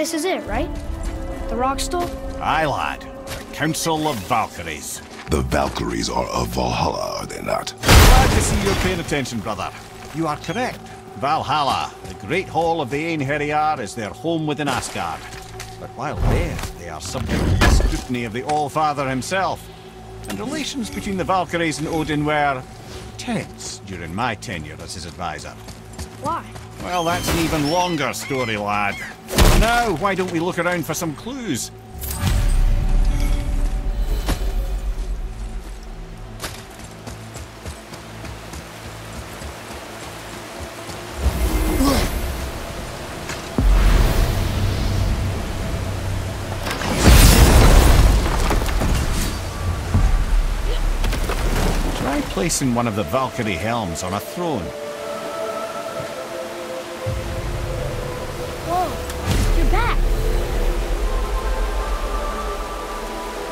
This is it, right? The rock stool? Aye, lad. The Council of Valkyries. The Valkyries are of Valhalla, are they not? Glad to see you're paying attention, brother. You are correct. Valhalla, the great hall of the Einherjar, is their home within Asgard. But while there, they are subject to the scrutiny of the All-Father himself. And relations between the Valkyries and Odin were tense during my tenure as his advisor. Why? Well, that's an even longer story, lad. Now, why don't we look around for some clues? Try placing one of the Valkyrie helms on a throne. Whoa, you're back.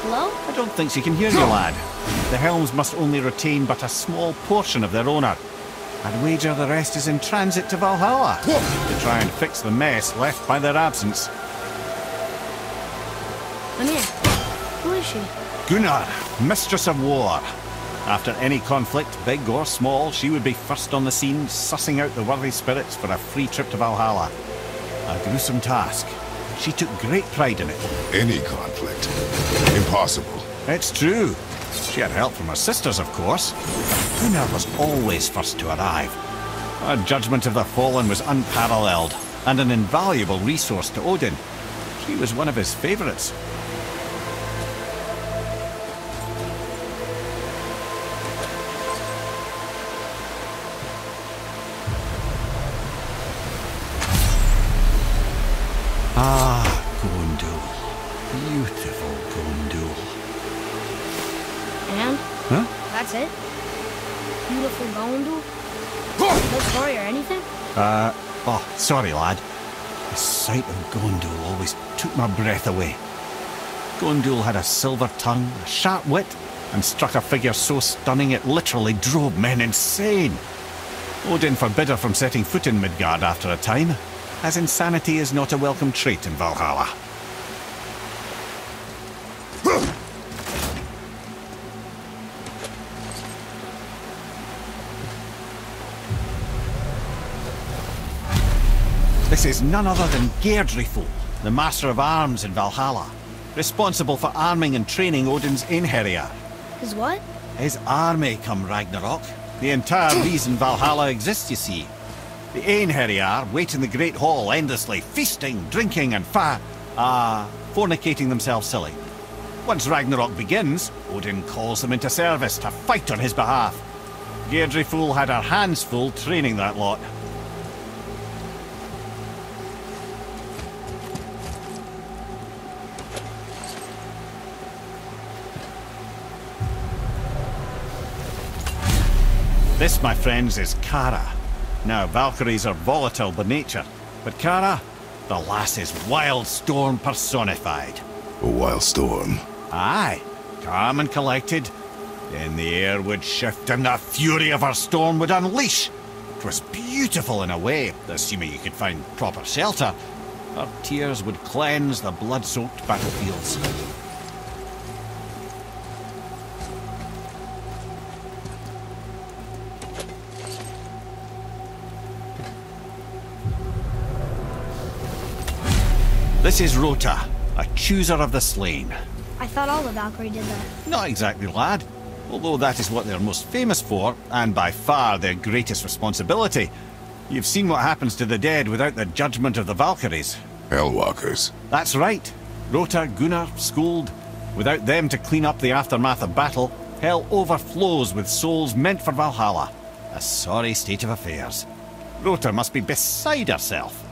Hello? I don't think she can hear you, lad. The helms must only retain but a small portion of their owner. I'd wager the rest is in transit to Valhalla to try and fix the mess left by their absence. I'm here. Who is she? Gunnar, Mistress of War. After any conflict, big or small, she would be first on the scene, sussing out the worthy spirits for a free trip to Valhalla. A gruesome task. She took great pride in it. Any conflict. Impossible. It's true. She had help from her sisters, of course. But Gunnar was always first to arrive. Her judgment of the fallen was unparalleled, and an invaluable resource to Odin. She was one of his favourites. Ah, Gondul. Beautiful Gondul. And? Huh? That's it? Beautiful Gondul? No story or anything? Oh, sorry, lad. The sight of Gondul always took my breath away. Gondul had a silver tongue, a sharp wit, and struck a figure so stunning it literally drove men insane. Odin forbid her from setting foot in Midgard after a time, as insanity is not a welcome trait in Valhalla. This is none other than Geirdriful, the Master of Arms in Valhalla, responsible for arming and training Odin's Einherjar. His what? His army come Ragnarok. The entire reason Valhalla exists, you see. The Einherjar wait in the Great Hall endlessly, feasting, drinking and fornicating themselves silly. Once Ragnarok begins, Odin calls them into service to fight on his behalf. Geirdriful had her hands full training that lot. This, my friends, is Kara. Now, Valkyries are volatile by nature, but Kara, the lass is Wild Storm personified. A wild storm. Aye, calm and collected. Then the air would shift and the fury of her storm would unleash. It was beautiful in a way, assuming you could find proper shelter. Her tears would cleanse the blood-soaked battlefields. This is Rota, a chooser of the slain. I thought all the Valkyrie did that. Not exactly, lad. Although that is what they're most famous for, and by far their greatest responsibility. You've seen what happens to the dead without the judgment of the Valkyries. Hellwalkers. That's right. Rota, Gunnar, Skuld. Without them to clean up the aftermath of battle, hell overflows with souls meant for Valhalla. A sorry state of affairs. Rota must be beside herself.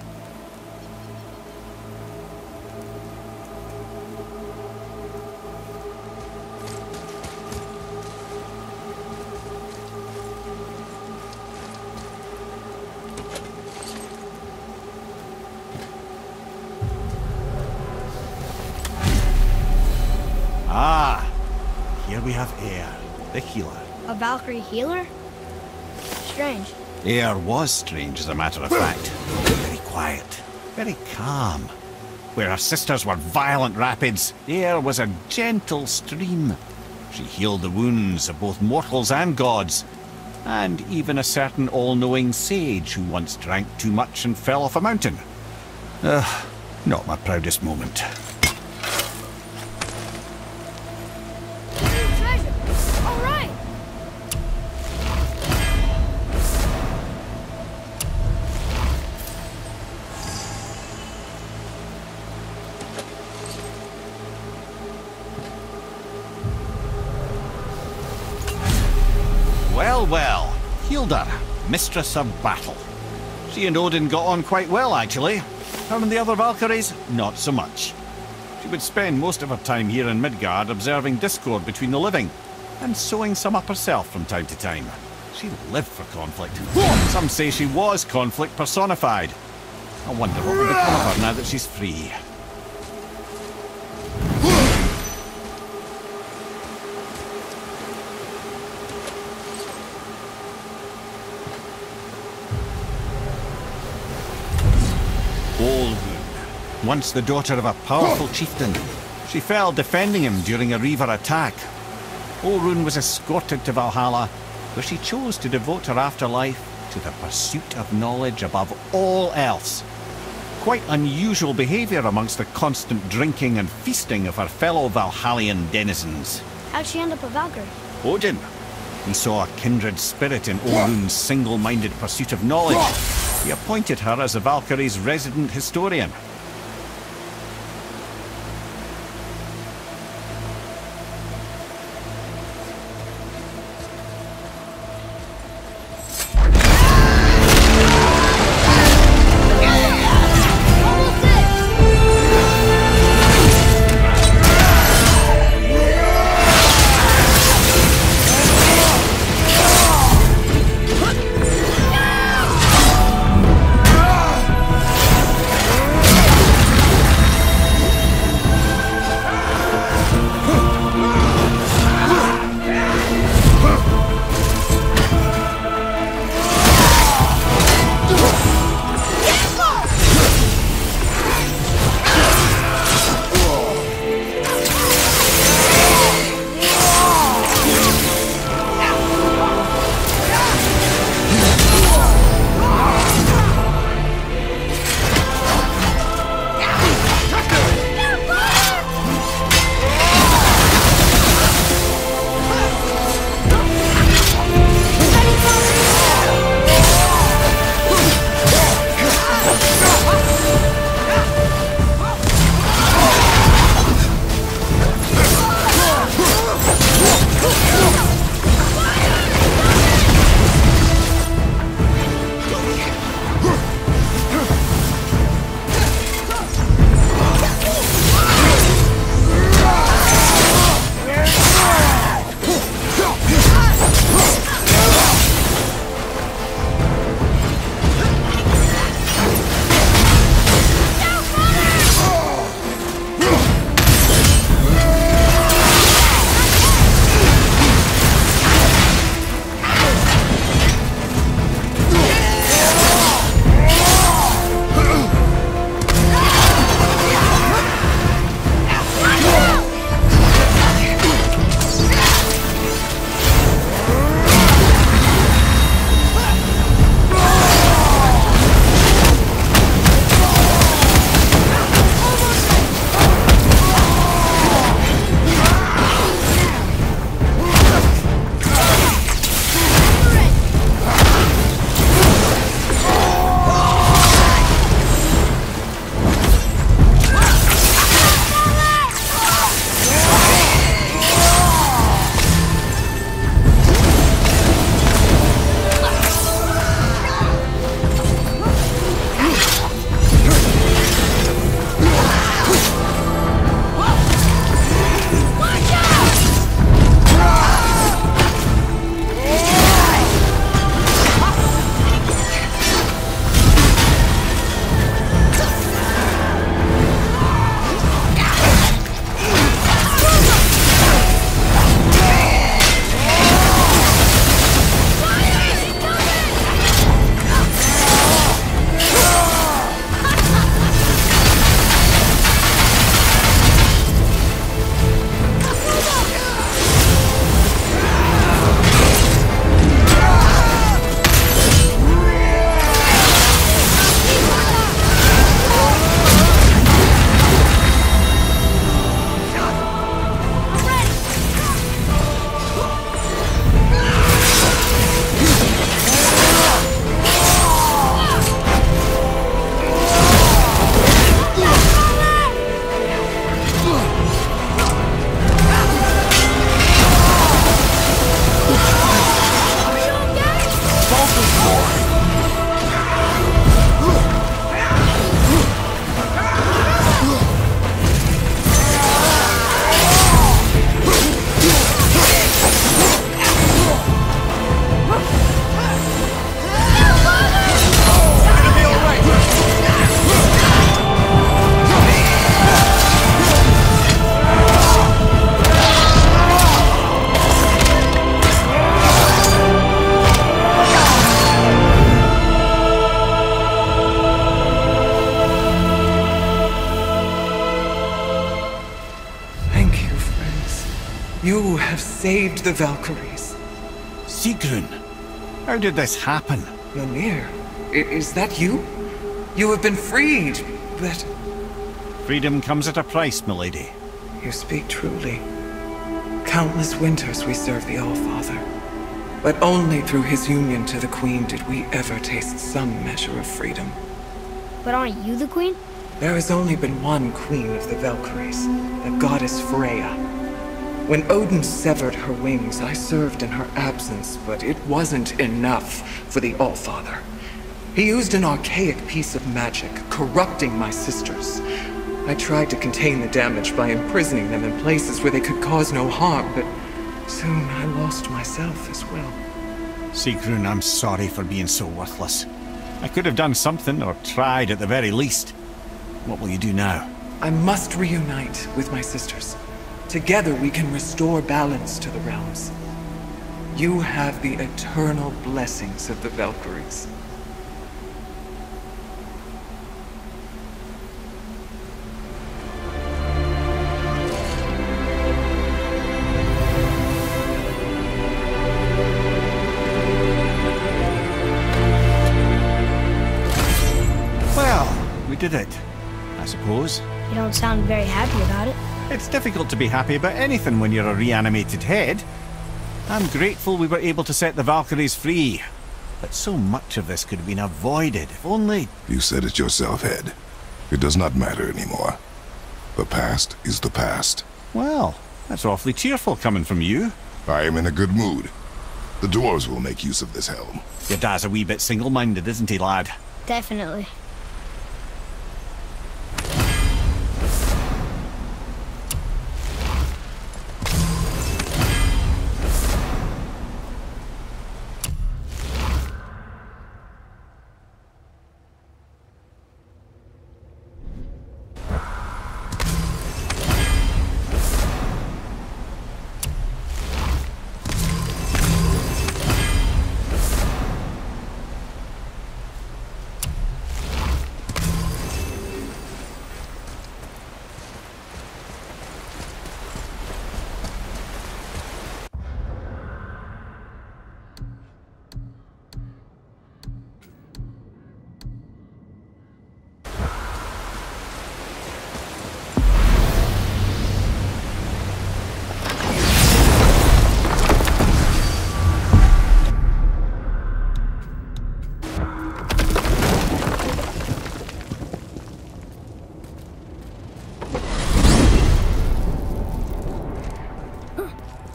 Ah, here we have Air, the healer. A Valkyrie healer? Strange. Air was strange, as a matter of fact. Very quiet, very calm. Where her sisters were violent rapids, there was a gentle stream. She healed the wounds of both mortals and gods, and even a certain all-knowing sage who once drank too much and fell off a mountain. Not my proudest moment. Treasure! All right! Well, well, Hilda, mistress of battle. She and Odin got on quite well, actually. Her and the other Valkyries, not so much. She would spend most of her time here in Midgard observing discord between the living, and sewing some up herself from time to time. She lived for conflict. Some say she was conflict personified. I wonder what will become of her now that she's free. Once the daughter of a powerful chieftain, she fell defending him during a Reaver attack. Olrun was escorted to Valhalla, where she chose to devote her afterlife to the pursuit of knowledge above all else. Quite unusual behaviour amongst the constant drinking and feasting of her fellow Valhallian denizens. How'd she end up a Valkyrie? Odin. He saw a kindred spirit in Olrun's single-minded pursuit of knowledge. He appointed her as the Valkyrie's resident historian. You have saved the Valkyries. SIGRUN, how did this happen? Mimir, is that you? You have been freed, but... Freedom comes at a price, milady. You speak truly. Countless winters we serve the All-Father. But only through his union to the Queen did we ever taste some measure of freedom. But aren't you the queen? There has only been one Queen of the Valkyries, the goddess Freya. When Odin severed her wings, I served in her absence, but it wasn't enough for the All-Father. He used an archaic piece of magic, corrupting my sisters. I tried to contain the damage by imprisoning them in places where they could cause no harm, but soon I lost myself as well. SIGRUN, I'm sorry for being so worthless. I could have done something, or tried at the very least. What will you do now? I must reunite with my sisters. Together we can restore balance to the realms. You have the eternal blessings of the Valkyries. We did it, I suppose. You don't sound very happy about it. It's difficult to be happy about anything when you're a reanimated head. I'm grateful we were able to set the Valkyries free. But so much of this could have been avoided, if only... You said it yourself, Head. It does not matter anymore. The past is the past. Well, that's awfully cheerful coming from you. I am in a good mood. The dwarves will make use of this helm. Your dad's a wee bit single-minded, isn't he, lad? Definitely.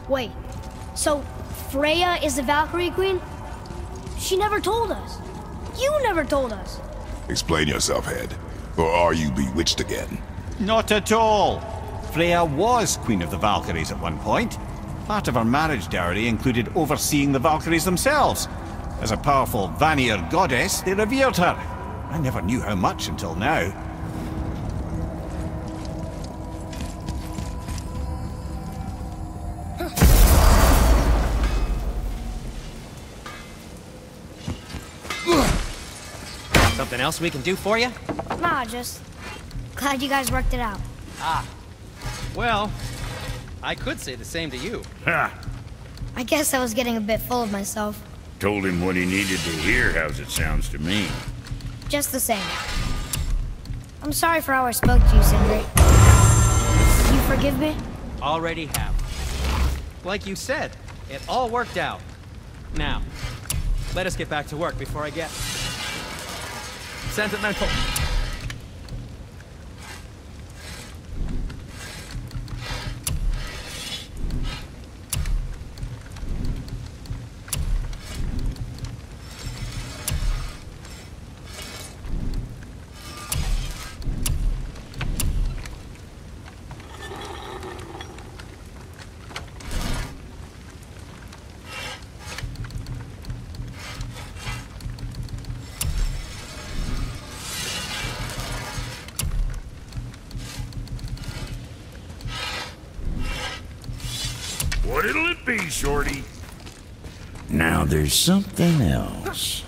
Wait, so Freya is the Valkyrie Queen? She never told us. You never told us. Explain yourself, Head. Or are you bewitched again? Not at all. Freya was Queen of the Valkyries at one point. Part of her marriage dowry included overseeing the Valkyries themselves. As a powerful Vanir goddess, they revered her. I never knew how much until now. Something else we can do for you? Nah, just glad you guys worked it out. Ah. Well, I could say the same to you. Ha! I guess I was getting a bit full of myself. Told him what he needed to hear, how's it sounds to me. Just the same. I'm sorry for how I spoke to you, Sindri. You forgive me? Already have. Like you said, it all worked out. Now, let us get back to work before I get sentimental. What'll it be, Shorty? Now there's something else.